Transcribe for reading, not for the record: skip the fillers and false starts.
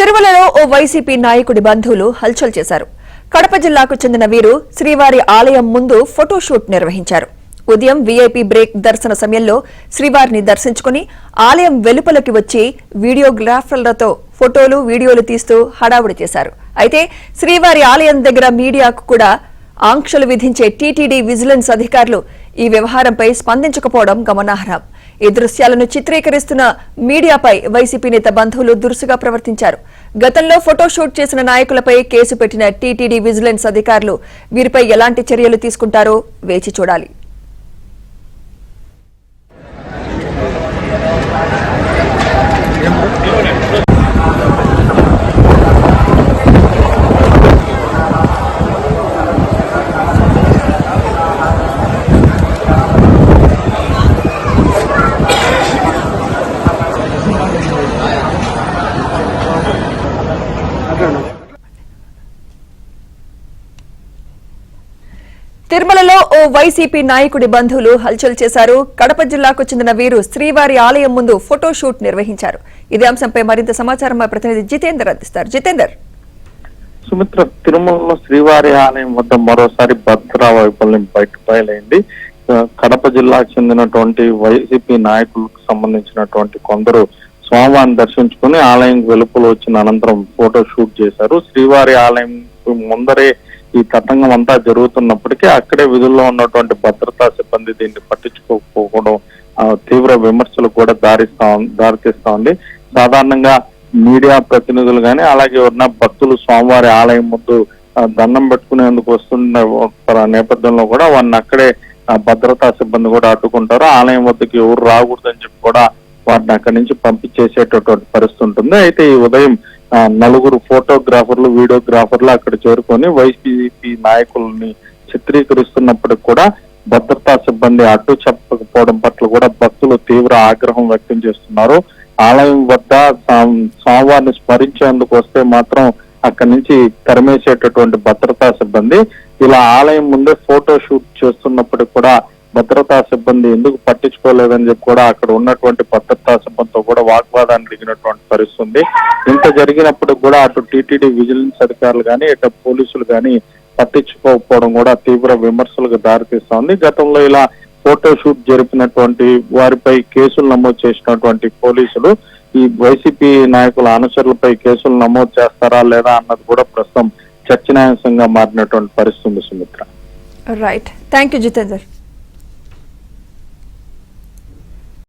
తిరుమలలో ఓ వైసీపీ నాయకుడి బంధువులు హల్చల్ చేశారు. కడప జిల్లాకు చెందిన వీరు శ్రీవారి ఆలయం ముందు ఫోటోషూట్ నిర్వహించారు. ఉదయం వీఐపీ బ్రేక్ దర్శన సమయంలో శ్రీవారిని దర్శించుకుని ఆలయం వెలుపలకి వచ్చి వీడియోగ్రాఫర్లతో ఫోటోలు వీడియోలు తీస్తూ హడావుడి చేశారు. అయితే శ్రీవారి ఆలయం దగ్గర మీడియాకు కూడా ఆంక్షలు విధించే టీటీడీ విజిలెన్స్ అధికారులు ఈ వ్యవహారంపై స్పందించకపోవడం గమనార్హం. ఈ దృశ్యాలను చిత్రీకరిస్తున్న మీడియాపై వైసీపీ నేత బంధువులు దురుసుగా ప్రవర్తించారు. గతంలో ఫోటోషూట్ చేసిన నాయకులపై కేసు పెట్టిన టీటీడీ విజిలెన్స్ అధికారులు వీరిపై ఎలాంటి చర్యలు తీసుకుంటారో వేచి చూడాలి. తిరుమలలో ఓ వైసీపీ నాయకుడి బంధువులు హల్చల్ చేశారు. కడప జిల్లాకు చెందిన వీరు శ్రీవారి ఆలయం ముందు ఫోటోషూట్ నిర్వహించారు. ఇదే అంశంపై మరింత సమాచారం మా ప్రతినిధి జితేందర్ అందిస్తారు. జితేందర్, సుమిత్ర, తిరుమలలో శ్రీవారి ఆలయం వద్ద మరోసారి భద్రతా వైఫల్యం బయటపడైంది. కడప జిల్లాకు చెందినటువంటి వైసీపీ నాయకులకు సంబంధించినటువంటి కొందరు స్వామివారిని దర్శించుకుని ఆలయం వెలుపల వచ్చిన అనంతరం ఫోటో షూట్ చేశారు. శ్రీవారి ఆలయం ముందరే ఈ తతంగం అంతా జరుగుతున్నప్పటికీ అక్కడే విధుల్లో ఉన్నటువంటి భద్రతా సిబ్బంది దీన్ని పట్టించుకోకపోవడం తీవ్ర విమర్శలకు కూడా దారితీస్తా ఉంది. సాధారణంగా మీడియా ప్రతినిధులు కానీ అలాగే ఉన్న భక్తులు స్వామివారి ఆలయం ముందు దండం పెట్టుకునేందుకు వస్తున్న నేపథ్యంలో కూడా వారిని అక్కడే భద్రతా సిబ్బంది కూడా అడ్డుకుంటారు. ఆలయం వద్దకు ఎవరు రాకూడదని చెప్పి కూడా వారిని అక్కడి నుంచి పంపించేసేటటువంటి పరిస్థితి ఉంటుంది. అయితే ఈ ఉదయం నలుగురు ఫోటోగ్రాఫర్లు వీడియోగ్రాఫర్లు అక్కడ చేరుకొని వైసీపీ నాయకుల్ని చిత్రీకరిస్తున్నప్పటికి కూడా భద్రతా సిబ్బంది అడ్డు చెప్పకపోవడం పట్ల కూడా భక్తులు తీవ్ర ఆగ్రహం వ్యక్తం చేస్తున్నారు. ఆలయం వద్ద స్వామివారిని స్మరించేందుకు వస్తే మాత్రం అక్కడి నుంచి తరిమేసేటటువంటి భద్రతా సిబ్బంది ఇలా ఆలయం ముందే ఫోటో షూట్ చేస్తున్నప్పటికి కూడా భద్రతా సిబ్బంది ఎందుకు పట్టించుకోలేదని చెప్పి కూడా అక్కడ ఉన్నటువంటి భద్రతా సిబ్బందితో కూడా వాగ్వాదానికి దిగినటువంటి పరిస్థితుంది. ఇంత జరిగినప్పుడు కూడా అటు టీటీడీ విజిలెన్స్ అధికారులు కానీ ఇటు పోలీసులు కానీ పట్టించుకోకపోవడం కూడా తీవ్ర విమర్శలకు దారితీస్తా ఉంది. గతంలో ఇలా ఫోటో షూట్ జరిపినటువంటి వారిపై కేసులు నమోదు చేసినటువంటి పోలీసులు ఈ వైసీపీ నాయకుల అనుచరులపై కేసులు నమోదు చేస్తారా లేదా అన్నది కూడా ప్రస్తుతం చర్చనీయాంశంగా మారినటువంటి పరిస్థితి. Sumitra, right, thank you Jitender.